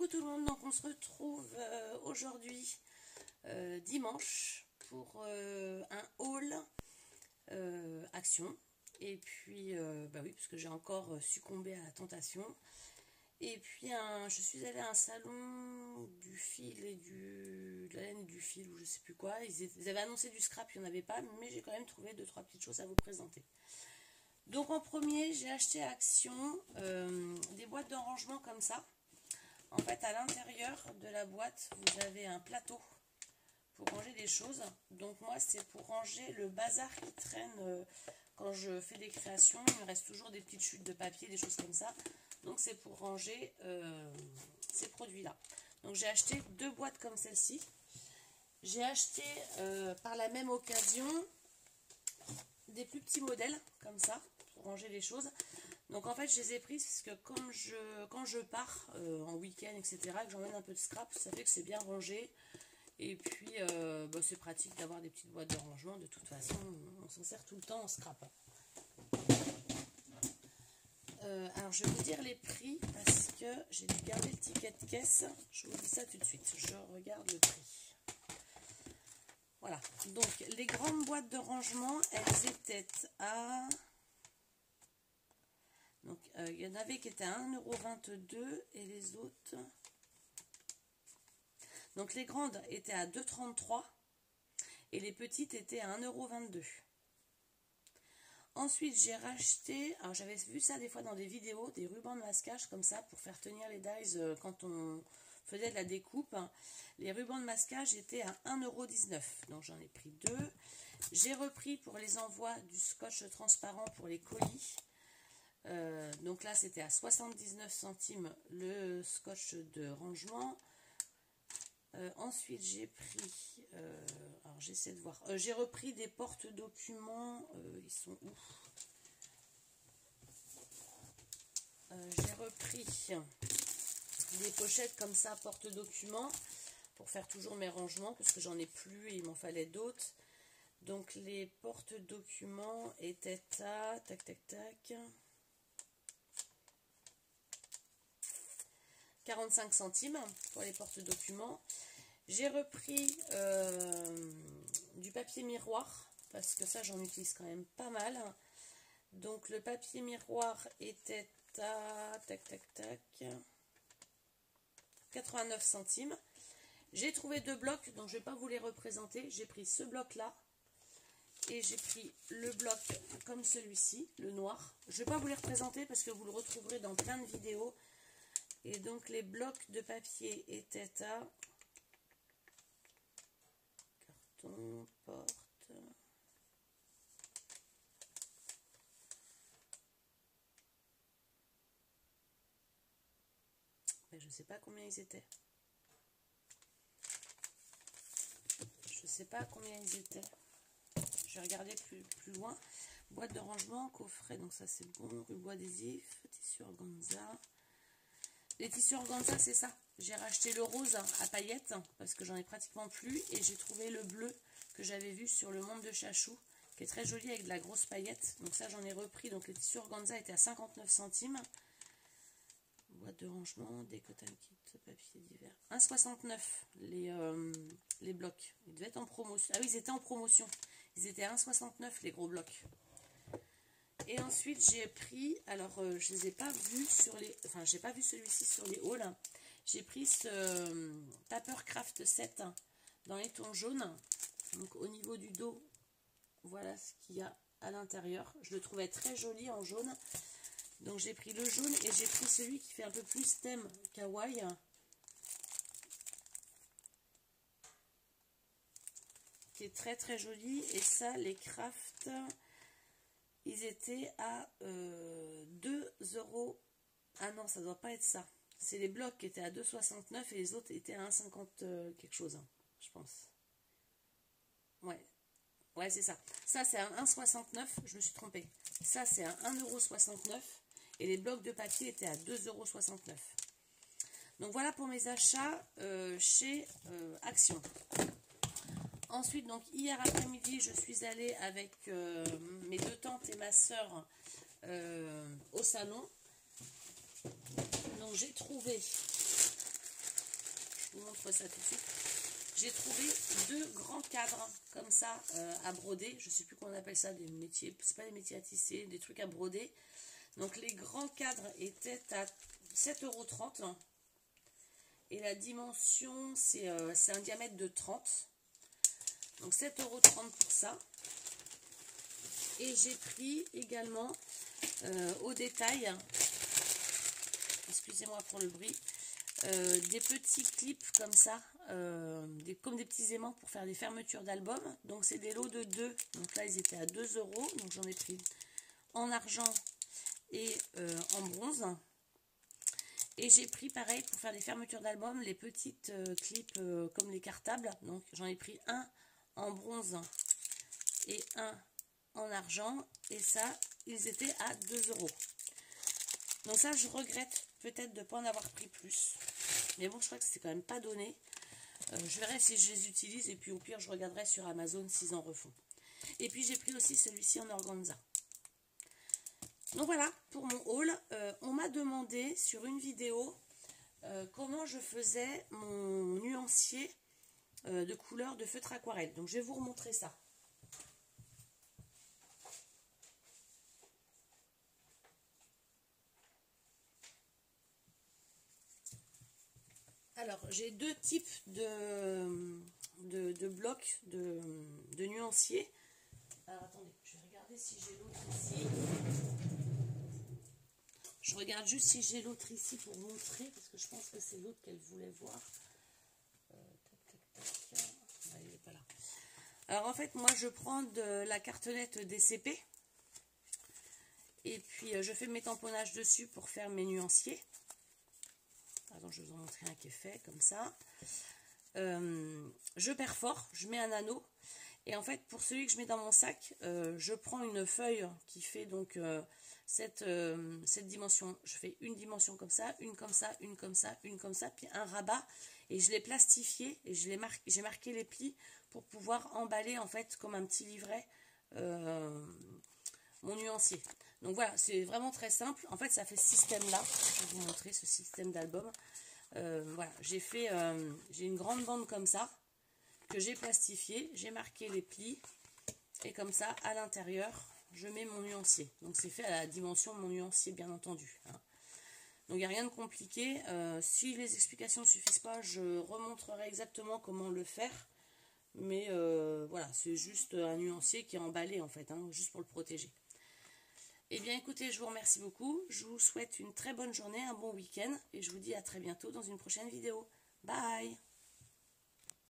Coucou tout le monde, donc on se retrouve aujourd'hui dimanche pour un haul action. Et puis bah oui, parce que j'ai encore succombé à la tentation. Et puis je suis allée à un salon du fil et de la laine du fil ou je sais plus quoi. Ils avaient annoncé du scrap, il n'y en avait pas, mais j'ai quand même trouvé 2-3 petites choses à vous présenter. Donc en premier, j'ai acheté à Action des boîtes de rangement comme ça. En fait, à l'intérieur de la boîte, vous avez un plateau pour ranger des choses. Donc moi, c'est pour ranger le bazar qui traîne quand je fais des créations. Il me reste toujours des petites chutes de papier, des choses comme ça. Donc c'est pour ranger ces produits-là. Donc j'ai acheté 2 boîtes comme celle-ci. J'ai acheté par la même occasion des plus petits modèles comme ça pour ranger les choses. Donc en fait je les ai prises parce que quand je pars en week-end etc, que j'emmène un peu de scrap, ça fait que c'est bien rangé. Et puis bah, c'est pratique d'avoir des petites boîtes de rangement. De toute façon on s'en sert tout le temps en scrap. Alors je vais vous dire les prix parce que j'ai dû garder le ticket de caisse. Je vous dis ça tout de suite, je regarde le prix. Voilà, donc les grandes boîtes de rangement, elles étaient à... Donc il y en avait qui étaient à 1,22 € et les autres... Donc les grandes étaient à 2,33 € et les petites étaient à 1,22 €. Ensuite j'ai racheté, alors j'avais vu ça des fois dans des vidéos, des rubans de masquage comme ça pour faire tenir les dies quand on faisait de la découpe. Les rubans de masquage étaient à 1,19 €, donc j'en ai pris 2. J'ai repris pour les envois du scotch transparent pour les colis. Donc là c'était à 79 centimes le scotch de rangement. Ensuite j'ai pris, alors j'essaie de voir, j'ai repris des porte-documents, ils sont où? J'ai repris des pochettes comme ça, porte-documents, pour faire toujours mes rangements, parce que j'en ai plus et il m'en fallait d'autres. Donc les porte-documents étaient à, tac tac tac, 45 centimes pour les porte-documents. J'ai repris du papier miroir, parce que ça j'en utilise quand même pas mal. Donc le papier miroir était à tac tac tac 89 centimes. J'ai trouvé 2 blocs, donc je ne vais pas vous les représenter. J'ai pris ce bloc là et j'ai pris le bloc comme celui-ci, le noir. Je ne vais pas vous les représenter parce que vous le retrouverez dans plein de vidéos. Et donc les blocs de papier étaient à carton, porte, mais je sais pas combien ils étaient. Je sais pas combien ils étaient. Je vais regarder plus loin. Boîte de rangement, coffret, donc ça c'est bon. Ruban adhésif, tissu organza. Les tissus organza, c'est ça. J'ai racheté le rose à paillettes parce que j'en ai pratiquement plus. Et j'ai trouvé le bleu que j'avais vu sur le monde de Chachou, qui est très joli avec de la grosse paillette. Donc ça, j'en ai repris. Donc les tissus organza étaient à 59 centimes. Boîte de rangement, des cotton kit, papier divers. 1,69 les blocs. Ils devaient être en promotion. Ah oui, ils étaient en promotion. Ils étaient à 1,69 les gros blocs. Et ensuite j'ai pris, alors je les ai pas vus sur les, enfin j'ai pas vu celui-ci sur les hauls. J'ai pris ce Papercraft 7 dans les tons jaunes. Donc au niveau du dos, voilà ce qu'il y a à l'intérieur. Je le trouvais très joli en jaune. Donc j'ai pris le jaune et j'ai pris celui qui fait un peu plus thème kawaii. Qui est très très joli. Et ça, les crafts, ils étaient à 2 €. Ah non, ça doit pas être ça. C'est les blocs qui étaient à 2,69 et les autres étaient à 1,50 quelque chose, hein, je pense. Ouais, c'est ça. Ça, c'est à 1,69. Je me suis trompée. Ça, c'est à 1,69 € et les blocs de papier étaient à 2,69 €. Donc voilà pour mes achats chez Action. Ensuite, donc hier après-midi, je suis allée avec mes 2 tantes et ma soeur au salon. Donc j'ai trouvé vous montre ça tout de suite. J'ai trouvé 2 grands cadres comme ça à broder. Je ne sais plus comment on appelle ça, des métiers, c'est pas des métiers à tisser, des trucs à broder. Donc les grands cadres étaient à 7,30 €. Et la dimension, c'est un diamètre de 30. Donc 7,30 € pour ça. Et j'ai pris également au détail, excusez-moi pour le bruit, des petits clips comme ça, comme des petits aimants pour faire des fermetures d'albums. Donc c'est des lots de 2. Donc là ils étaient à 2 €. Donc j'en ai pris en argent et en bronze. Et j'ai pris pareil pour faire des fermetures d'albums, les petites clips comme les cartables. Donc j'en ai pris un en bronze et un en argent. Et ça, ils étaient à 2 €. Donc ça, je regrette peut-être de ne pas en avoir pris plus. Mais bon, je crois que c'est quand même pas donné. Je verrai si je les utilise. Et puis au pire, je regarderai sur Amazon s'ils en refont. Et puis j'ai pris aussi celui-ci en organza. Donc voilà pour mon haul. On m'a demandé sur une vidéo comment je faisais mon nuancier de couleur de feutre aquarelle. Donc je vais vous remontrer ça. Alors j'ai 2 types de blocs de nuanciers. Alors attendez, je vais regarder si j'ai l'autre ici. Je regarde juste si j'ai l'autre ici pour montrer, parce que je pense que c'est l'autre qu'elle voulait voir. Ah, il n'est pas là. Alors en fait, moi je prends de la cartonnette DCP. Et puis je fais mes tamponnages dessus pour faire mes nuanciers. Attends, je vais vous en montrer un qui est fait comme ça. Je perfore, je mets un anneau. Et en fait, pour celui que je mets dans mon sac, je prends une feuille qui fait donc cette dimension. Je fais une dimension comme ça, une comme ça, une comme ça, une comme ça, puis un rabat. Et je l'ai plastifié et j'ai marqué les plis pour pouvoir emballer en fait comme un petit livret mon nuancier. Donc voilà, c'est vraiment très simple. En fait, ça fait ce système-là. Je vais vous montrer ce système d'album. Voilà, j'ai une grande bande comme ça que j'ai plastifié, j'ai marqué les plis et comme ça à l'intérieur je mets mon nuancier. Donc c'est fait à la dimension de mon nuancier bien entendu, hein. Donc il n'y a rien de compliqué. Si les explications ne suffisent pas, je remontrerai exactement comment le faire. Mais voilà, c'est juste un nuancier qui est emballé en fait, hein, juste pour le protéger. Eh bien écoutez, je vous remercie beaucoup. Je vous souhaite une très bonne journée, un bon week-end. Et je vous dis à très bientôt dans une prochaine vidéo. Bye!